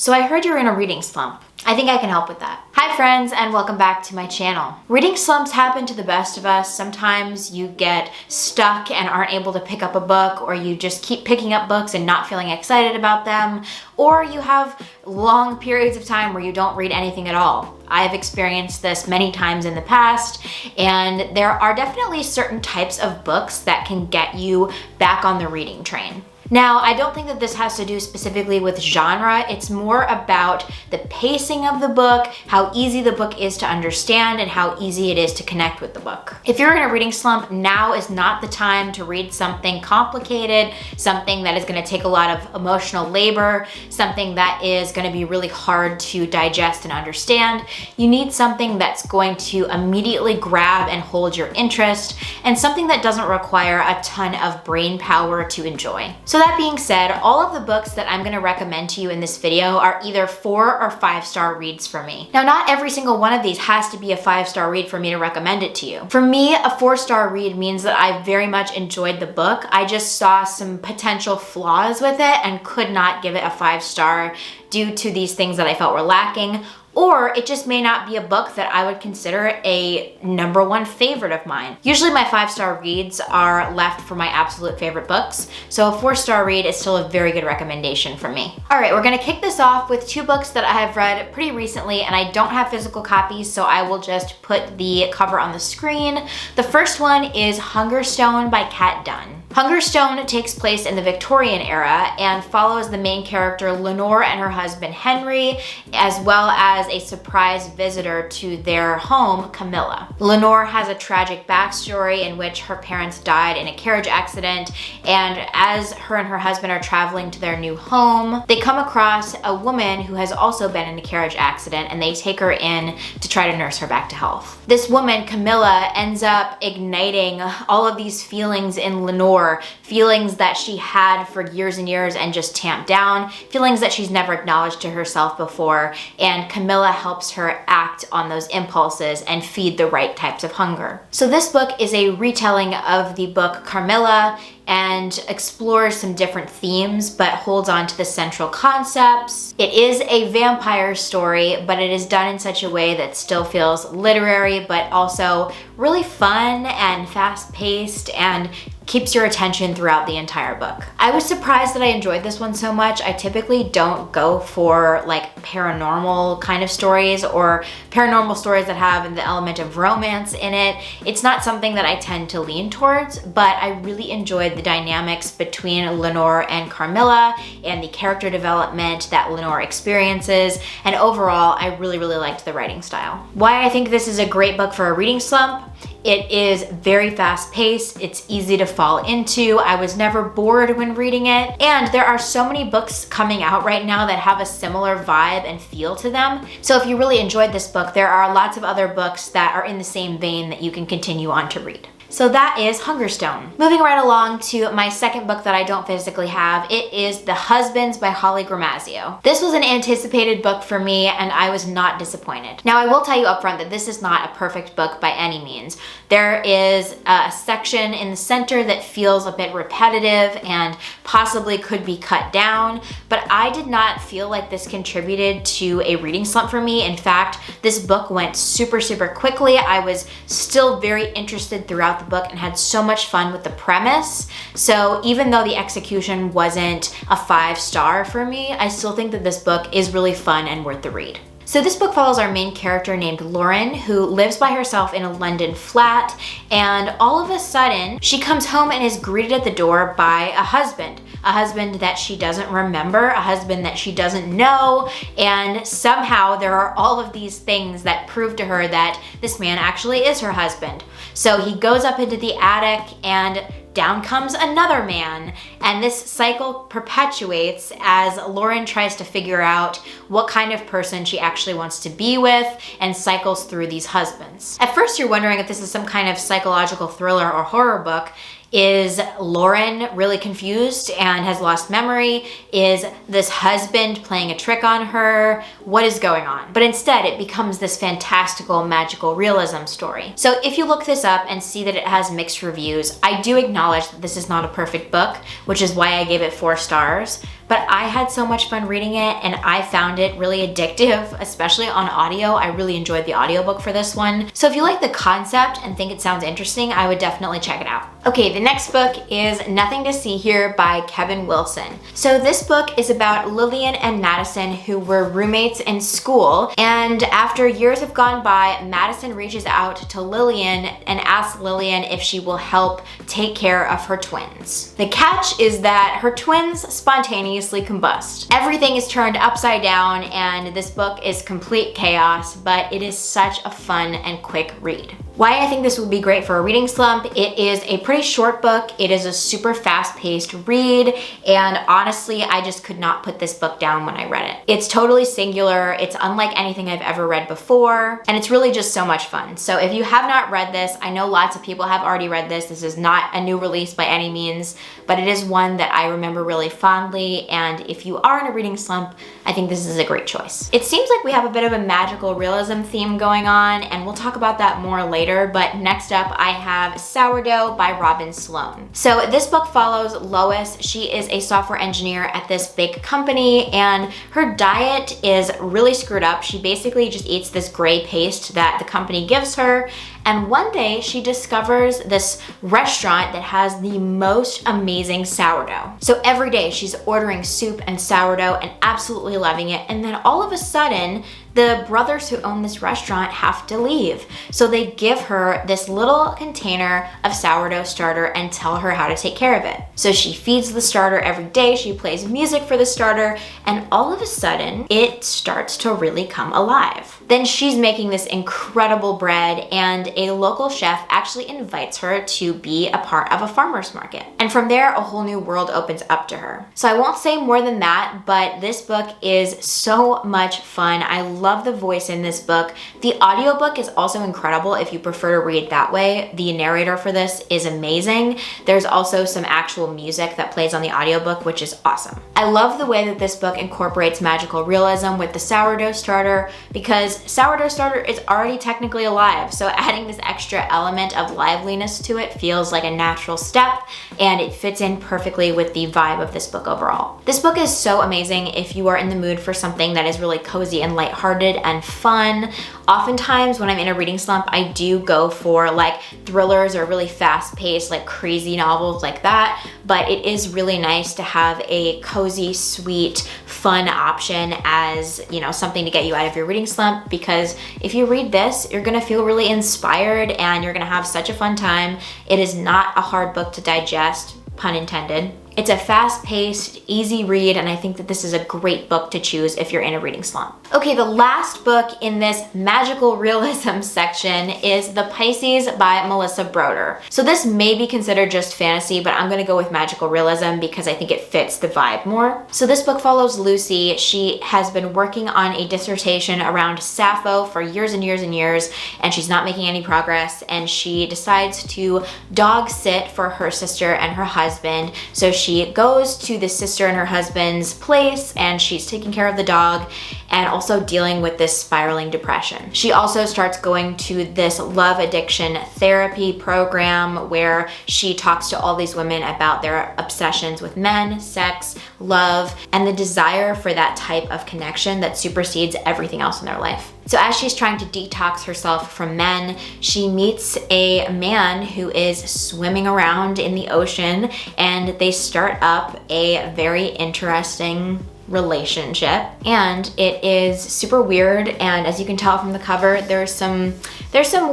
So I heard you're in a reading slump. I think I can help with that. Hi friends, and welcome back to my channel. Reading slumps happen to the best of us. Sometimes you get stuck and aren't able to pick up a book, or you just keep picking up books and not feeling excited about them, or you have long periods of time where you don't read anything at all. I've experienced this many times in the past, and there are definitely certain types of books that can get you back on the reading train. Now, I don't think that this has to do specifically with genre. It's more about the pacing of the book, how easy the book is to understand, and how easy it is to connect with the book. If you're in a reading slump, now is not the time to read something complicated, something that is going to take a lot of emotional labor, something that is going to be really hard to digest and understand. You need something that's going to immediately grab and hold your interest, and something that doesn't require a ton of brain power to enjoy. So that being said, all of the books that I'm gonna recommend to you in this video are either 4 or 5-star reads for me. Now, not every single one of these has to be a 5-star read for me to recommend it to you. For me, a 4-star read means that I very much enjoyed the book. I just saw some potential flaws with it and could not give it a 5-star due to these things that I felt were lacking. Or it just may not be a book that I would consider a #1 favorite of mine. Usually my 5-star reads are left for my absolute favorite books, so a 4-star read is still a very good recommendation from me. All right, we're gonna kick this off with 2 books that I have read pretty recently, and I don't have physical copies, so I will just put the cover on the screen. The first one is Hungerstone by Kat Dunn. Hungerstone takes place in the Victorian era and follows the main character Lenore and her husband Henry, as well as a surprise visitor to their home, Camilla. Lenore has a tragic backstory in which her parents died in a carriage accident, and as her and her husband are traveling to their new home, they come across a woman who has also been in a carriage accident, and they take her in to try to nurse her back to health. This woman, Camilla, ends up igniting all of these feelings in Lenore, feelings that she had for years and years and just tamped down, feelings that she's never acknowledged to herself before, and Camilla helps her act on those impulses and feed the right types of hunger. So this book is a retelling of the book Carmilla and explores some different themes, but holds on to the central concepts. It is a vampire story, but it is done in such a way that still feels literary, but also really fun and fast-paced and keeps your attention throughout the entire book. I was surprised that I enjoyed this one so much. I typically don't go for like paranormal kind of stories or paranormal stories that have the element of romance in it. It's not something that I tend to lean towards, but I really enjoyed the dynamics between Lenore and Carmilla and the character development that Lenore experiences, and overall I really liked the writing style. Why I think this is a great book for a reading slump: it is very fast-paced, it's easy to fall into, I was never bored when reading it, and there are so many books coming out right now that have a similar vibe and feel to them. So if you really enjoyed this book, there are lots of other books that are in the same vein that you can continue on to read. So that is Hungerstone. Moving right along to my second book that I don't physically have, it is The Husbands by Holly Gramazio. This was an anticipated book for me, and I was not disappointed. Now, I will tell you up front that this is not a perfect book by any means. There is a section in the center that feels a bit repetitive and possibly could be cut down, but I did not feel like this contributed to a reading slump for me. In fact, this book went super quickly. I was still very interested throughout the book and had so much fun with the premise. So even though the execution wasn't a 5-star for me, I still think that this book is really fun and worth the read. So this book follows our main character named Lauren, who lives by herself in a London flat, and all of a sudden she comes home and is greeted at the door by a husband that she doesn't remember, a husband that she doesn't know, and somehow there are all of these things that prove to her that this man actually is her husband. So he goes up into the attic and down comes another man, and this cycle perpetuates as Lauren tries to figure out what kind of person she actually wants to be with and cycles through these husbands. At first you're wondering if this is some kind of psychological thriller or horror book. Is Lauren really confused and has lost memory? Is this husband playing a trick on her? What is going on? But instead it becomes this fantastical, magical realism story. So if you look this up and see that it has mixed reviews, I do acknowledge that this is not a perfect book, which is why I gave it 4 stars. but I had so much fun reading it and I found it really addictive, especially on audio. I really enjoyed the audiobook for this one. So if you like the concept and think it sounds interesting, I would definitely check it out. Okay, the next book is Nothing to See Here by Kevin Wilson. So this book is about Lillian and Madison, who were roommates in school, and after years have gone by, Madison reaches out to Lillian and asks Lillian if she will help take care of her twins. The catch is that her twins spontaneously combust. Everything is turned upside down and this book is complete chaos, but it is such a fun and quick read. Why I think this would be great for a reading slump: it is a pretty short book, it is a super fast-paced read, and honestly, I just could not put this book down when I read it. It's totally singular, it's unlike anything I've ever read before, and it's really just so much fun. So if you have not read this, I know lots of people have already read this. This is not a new release by any means, but it is one that I remember really fondly, and if you are in a reading slump, I think this is a great choice. It seems like we have a bit of a magical realism theme going on, and we'll talk about that more later. But next up, I have Sourdough by Robin Sloan. So this book follows Lois. She is a software engineer at this big company, and her diet is really screwed up. She basically just eats this gray paste that the company gives her. And one day she discovers this restaurant that has the most amazing sourdough. So every day she's ordering soup and sourdough and absolutely loving it. And then all of a sudden, the brothers who own this restaurant have to leave. So they give her this little container of sourdough starter and tell her how to take care of it. So she feeds the starter every day, she plays music for the starter, and all of a sudden, it starts to really come alive. Then she's making this incredible bread, and a local chef actually invites her to be a part of a farmer's market. And from there, a whole new world opens up to her. So I won't say more than that, but this book is so much fun. I love the voice in this book. The audiobook is also incredible if you prefer to read that way. The narrator for this is amazing. There's also some actual music that plays on the audiobook, which is awesome. I love the way that this book incorporates magical realism with the sourdough starter, because sourdough starter is already technically alive, so adding this extra element of liveliness to it feels like a natural step, and it fits in perfectly with the vibe of this book overall. This book is so amazing if you are in the mood for something that is really cozy and lighthearted and fun. Oftentimes when I'm in a reading slump, I do go for like thrillers or really fast-paced, like crazy novels like that, but it is really nice to have a cozy, sweet, fun option as, you know, something to get you out of your reading slump, because if you read this, you're gonna feel really inspired and you're gonna have such a fun time. It is not a hard book to digest, pun intended. It's a fast-paced, easy read, and I think that this is a great book to choose if you're in a reading slump. Okay, the last book in this magical realism section is The Pisces by Melissa Broder. So this may be considered just fantasy, but I'm gonna go with magical realism because I think it fits the vibe more. So this book follows Lucy. She has been working on a dissertation around Sappho for years and years and years, and she's not making any progress, and she decides to dog sit for her sister and her husband. So she goes to the sister and her husband's place, and she's taking care of the dog and also dealing with this spiraling depression. She also starts going to this love addiction therapy program where she talks to all these women about their obsessions with men, sex, love, and the desire for that type of connection that supersedes everything else in their life. So as she's trying to detox herself from men, she meets a man who is swimming around in the ocean, and they start up a very interesting relationship, and it is super weird. And as you can tell from the cover, there's some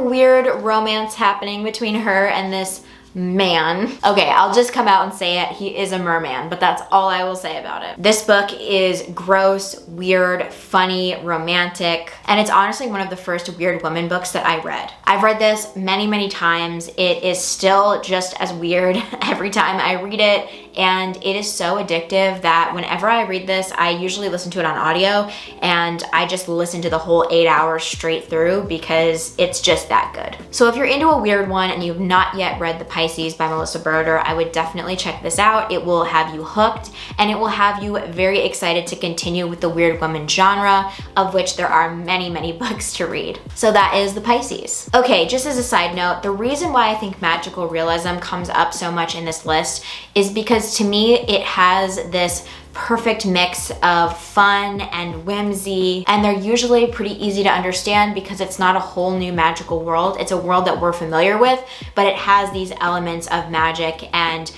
weird romance happening between her and this man. Okay, I'll just come out and say it. He is a merman, but that's all I will say about it. This book is gross, weird, funny, romantic, and it's honestly one of the first weird woman books that I read. I've read this many, many times. It is still just as weird every time I read it, and it is so addictive that whenever I read this, I usually listen to it on audio, and I just listen to the whole 8 hours straight through because it's just that good. So if you're into a weird one and you've not yet read The Pisces by Melissa Broder, I would definitely check this out. It will have you hooked, and it will have you very excited to continue with the weird woman genre, of which there are many, many books to read. So that is The Pisces. Okay, just as a side note, the reason why I think magical realism comes up so much in this list is because to me, it has this perfect mix of fun and whimsy, and they're usually pretty easy to understand because it's not a whole new magical world. It's a world that we're familiar with, but it has these elements of magic and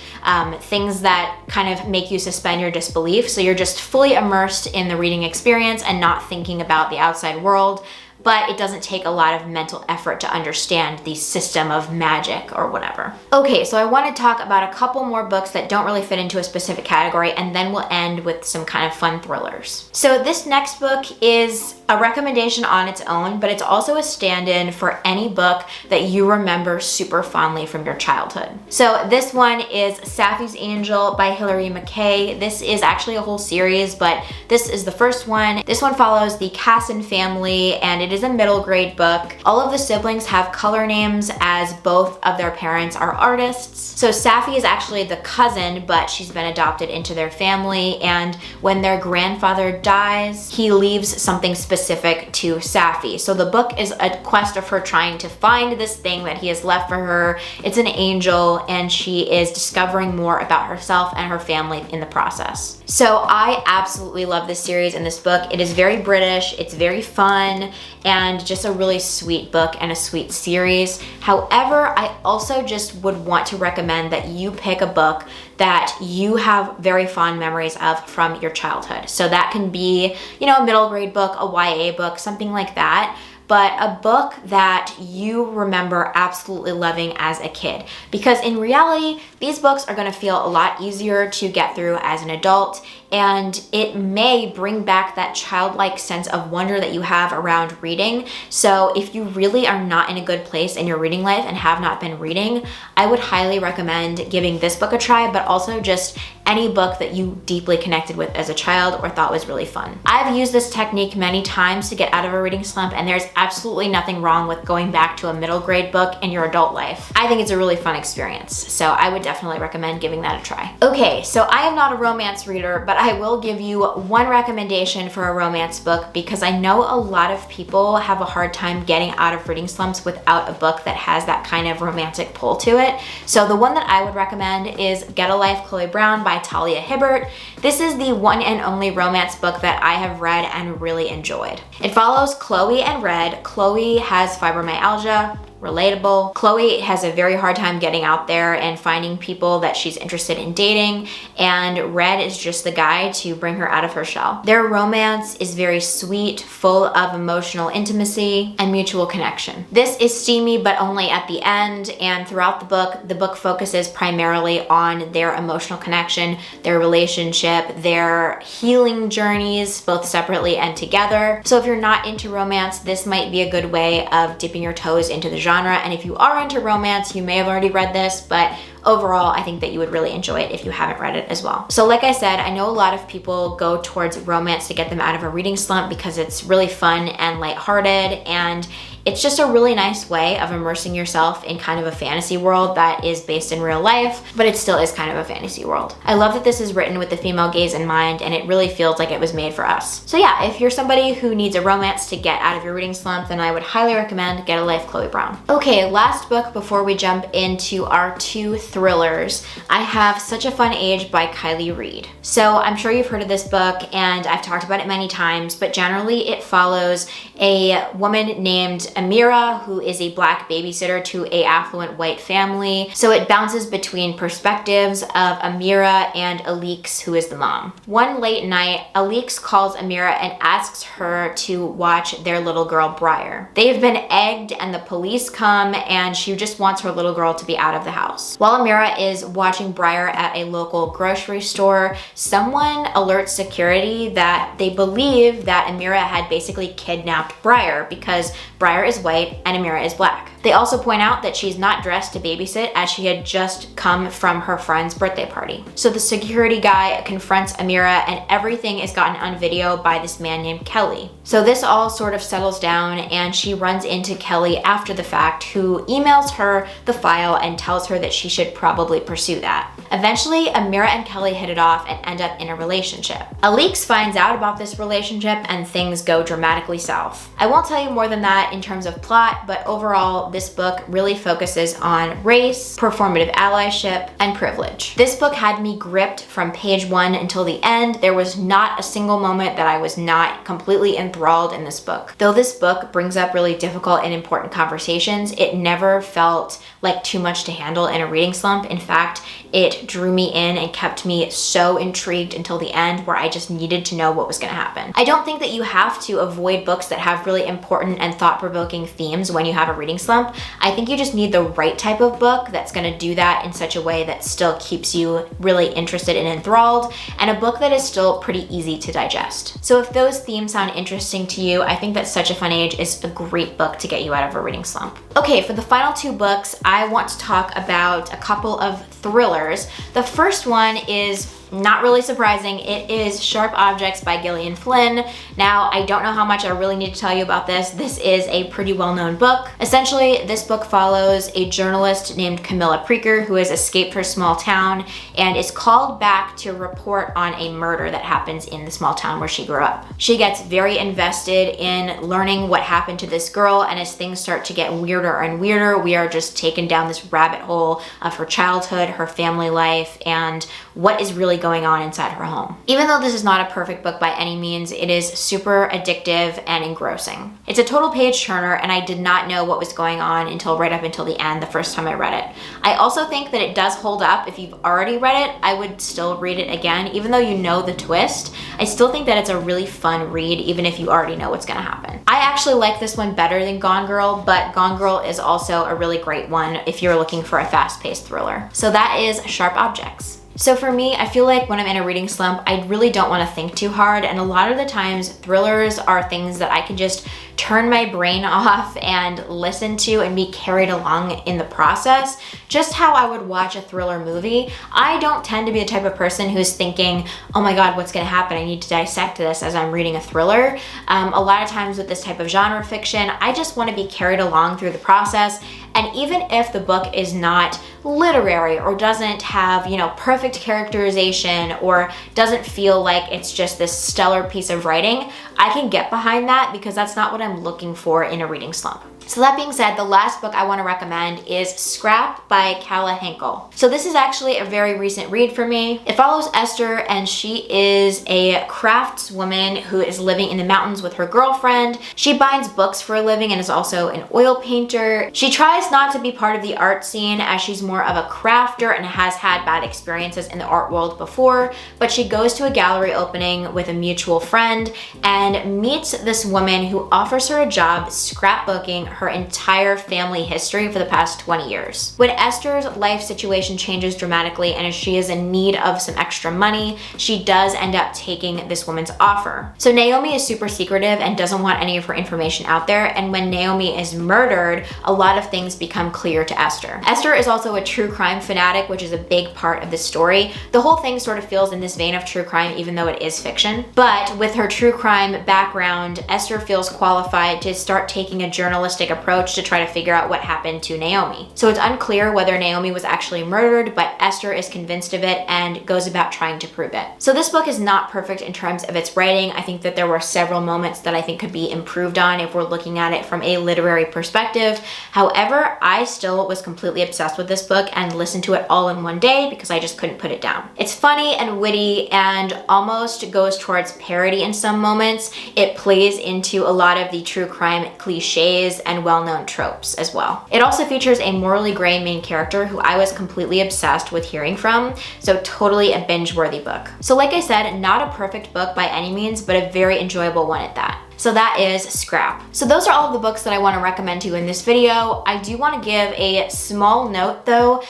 things that kind of make you suspend your disbelief. So you're just fully immersed in the reading experience and not thinking about the outside world. But it doesn't take a lot of mental effort to understand the system of magic or whatever. Okay, so I want to talk about a couple more books that don't really fit into a specific category, and then we'll end with some kind of fun thrillers. So this next book is a recommendation on its own, but it's also a stand-in for any book that you remember super fondly from your childhood. So this one is Sapphi's Angel by Hilary McKay. This is actually a whole series, but this is the first one. This one follows the Casson family, and it is a middle grade book. All of the siblings have color names as both of their parents are artists. So Sapphi is actually the cousin, but she's been adopted into their family, and when their grandfather dies, he leaves something specific to Sapphi. So the book is a quest of her trying to find this thing that he has left for her. It's an angel, and she is discovering more about herself and her family in the process. So I absolutely love this series and this book. It is very British, it's very fun, and just a really sweet book and a sweet series. However, I also just would want to recommend that you pick a book that you have very fond memories of from your childhood. So that can be, you know, a middle grade book, a YA book, something like that, but a book that you remember absolutely loving as a kid. Because in reality, these books are gonna feel a lot easier to get through as an adult, and it may bring back that childlike sense of wonder that you have around reading. So if you really are not in a good place in your reading life and have not been reading, I would highly recommend giving this book a try, but also just any book that you deeply connected with as a child or thought was really fun. I've used this technique many times to get out of a reading slump, and there's absolutely nothing wrong with going back to a middle grade book in your adult life. I think it's a really fun experience, so I would definitely recommend giving that a try. Okay, so I am not a romance reader, but I will give you one recommendation for a romance book because I know a lot of people have a hard time getting out of reading slumps without a book that has that kind of romantic pull to it. So the one that I would recommend is Get a Life, Chloe Brown by Talia Hibbert. This is the one and only romance book that I have read and really enjoyed. It follows Chloe and Red. Chloe has fibromyalgia. Relatable. Chloe has a very hard time getting out there and finding people that she's interested in dating, and Red is just the guy to bring her out of her shell. Their romance is very sweet, full of emotional intimacy and mutual connection. This is steamy, but only at the end, and throughout the book focuses primarily on their emotional connection, their relationship, their healing journeys, both separately and together. So if you're not into romance, this might be a good way of dipping your toes into the genre. And if you are into romance, you may have already read this, but overall, I think that you would really enjoy it if you haven't read it as well. So like I said, I know a lot of people go towards romance to get them out of a reading slump because it's really fun and lighthearted, and it's just a really nice way of immersing yourself in kind of a fantasy world that is based in real life, but it still is kind of a fantasy world. I love that this is written with the female gaze in mind, and it really feels like it was made for us. So yeah, if you're somebody who needs a romance to get out of your reading slump, then I would highly recommend Get a Life, Chloe Brown. Okay, last book before we jump into our two thrillers. I have Such a Fun Age by Kylie Reed. So I'm sure you've heard of this book, and I've talked about it many times, but generally it follows a woman named Amira, who is a Black babysitter to a affluent white family. So it bounces between perspectives of Amira and Alix, who is the mom. One late night, Alix calls Amira and asks her to watch their little girl Briar. They've been egged and the police come, and she just wants her little girl to be out of the house. While Amira is watching Briar at a local grocery store, someone alerts security that they believe that Amira had basically kidnapped Briar because Briar is white and Amira is Black. They also point out that she's not dressed to babysit as she had just come from her friend's birthday party. So the security guy confronts Amira, and everything is gotten on video by this man named Kelly. So this all sort of settles down, and she runs into Kelly after the fact, who emails her the file and tells her that she should probably pursue that. Eventually, Amira and Kelly hit it off and end up in a relationship. Alix finds out about this relationship and things go dramatically south. I won't tell you more than that in terms of plot, but overall, this book really focuses on race, performative allyship, and privilege. This book had me gripped from page 1 until the end. There was not a single moment that I was not completely enthralled in this book. Though this book brings up really difficult and important conversations, it never felt like too much to handle in a reading slump. In fact, it drew me in and kept me so intrigued until the end, where I just needed to know what was going to happen. I don't think that you have to avoid books that have really important and thought-provoking themes when you have a reading slump. I think you just need the right type of book that's going to do that in such a way that still keeps you really interested and enthralled, and a book that is still pretty easy to digest. So if those themes sound interesting to you, I think that Such a Fun Age is a great book to get you out of a reading slump. Okay, for the final 2 books, I want to talk about a couple of thrillers. The first one is not really surprising. It is Sharp Objects by Gillian Flynn. Now, I don't know how much I really need to tell you about this. This is a pretty well-known book. Essentially, this book follows a journalist named Camilla Preaker who has escaped her small town and is called back to report on a murder that happens in the small town where she grew up. She gets very invested in learning what happened to this girl, and as things start to get weirder and weirder, we are just taken down this rabbit hole of her childhood, her family life, and what is really going on inside her home. Even though this is not a perfect book by any means, it is super addictive and engrossing. It's a total page turner, and I did not know what was going on until right up until the end the first time I read it. I also think that it does hold up. If you've already read it, I would still read it again. Even though you know the twist, I still think that it's a really fun read, even if you already know what's gonna happen. I actually like this one better than Gone Girl, but Gone Girl is also a really great one if you're looking for a fast-paced thriller. So that is Sharp Objects. So for me, I feel like when I'm in a reading slump, I really don't want to think too hard, and a lot of the times thrillers are things that I can just turn my brain off and listen to and be carried along in the process, just how I would watch a thriller movie. I don't tend to be the type of person who's thinking, oh my god, what's gonna happen? I need to dissect this as I'm reading a thriller. A lot of times with this type of genre fiction, I just want to be carried along through the process. And even if the book is not literary or doesn't have, perfect characterization or doesn't feel like it's just this stellar piece of writing, I can get behind that because that's not what I'm looking for in a reading slump. So that being said, the last book I want to recommend is Scrap by Calla Henkel. So this is actually a very recent read for me. It follows Esther, and she is a craftswoman who is living in the mountains with her girlfriend. She binds books for a living and is also an oil painter. She tries not to be part of the art scene as she's more of a crafter and has had bad experiences in the art world before, but she goes to a gallery opening with a mutual friend and meets this woman who offers her a job scrapbooking her entire family history for the past 20 years. When Esther's life situation changes dramatically and as she is in need of some extra money, she does end up taking this woman's offer. So Naomi is super secretive and doesn't want any of her information out there, and when Naomi is murdered, a lot of things become clear to Esther. Esther is also a true crime fanatic, which is a big part of the story. The whole thing sort of feels in this vein of true crime, even though it is fiction. But with her true crime background, Esther feels qualified to start taking a journalistic approach to try to figure out what happened to Naomi. So it's unclear whether Naomi was actually murdered, but Esther is convinced of it and goes about trying to prove it. So this book is not perfect in terms of its writing. I think that there were several moments that I think could be improved on if we're looking at it from a literary perspective. However, I still was completely obsessed with this book and listened to it all in one day because I just couldn't put it down. It's funny and witty and almost goes towards parody in some moments. It plays into a lot of the true crime cliches and well-known tropes as well. It also features a morally gray main character who I was completely obsessed with hearing from, so totally a binge-worthy book. So like I said, not a perfect book by any means, but a very enjoyable one at that. So that is Scrap. So those are all of the books that I want to recommend to you in this video. I do want to give a small note though.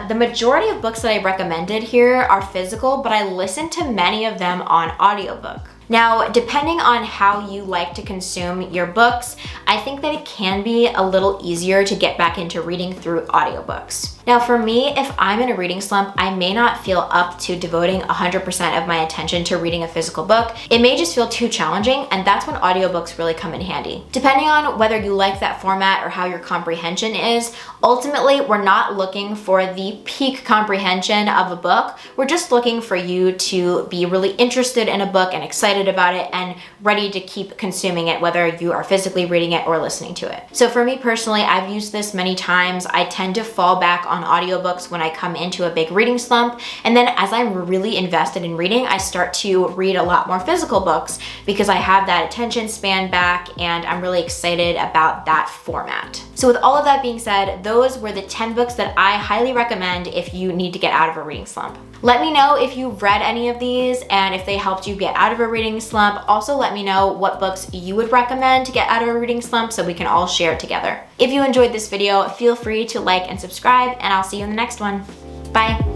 The majority of books that I recommended here are physical, but I listened to many of them on audiobook. Now, depending on how you like to consume your books, I think that it can be a little easier to get back into reading through audiobooks. Now for me, if I'm in a reading slump, I may not feel up to devoting 100% of my attention to reading a physical book. It may just feel too challenging, and that's when audiobooks really come in handy. Depending on whether you like that format or how your comprehension is, ultimately we're not looking for the peak comprehension of a book. We're just looking for you to be really interested in a book and excited excited about it and ready to keep consuming it, whether you are physically reading it or listening to it. So for me personally, I've used this many times. I tend to fall back on audiobooks when I come into a big reading slump. And then as I'm really invested in reading, I start to read a lot more physical books because I have that attention span back and I'm really excited about that format. So with all of that being said, those were the 10 books that I highly recommend if you need to get out of a reading slump. Let me know if you've read any of these and if they helped you get out of a reading slump. Also let me know what books you would recommend to get out of a reading slump so we can all share it together. If you enjoyed this video, feel free to like and subscribe, and I'll see you in the next one. Bye.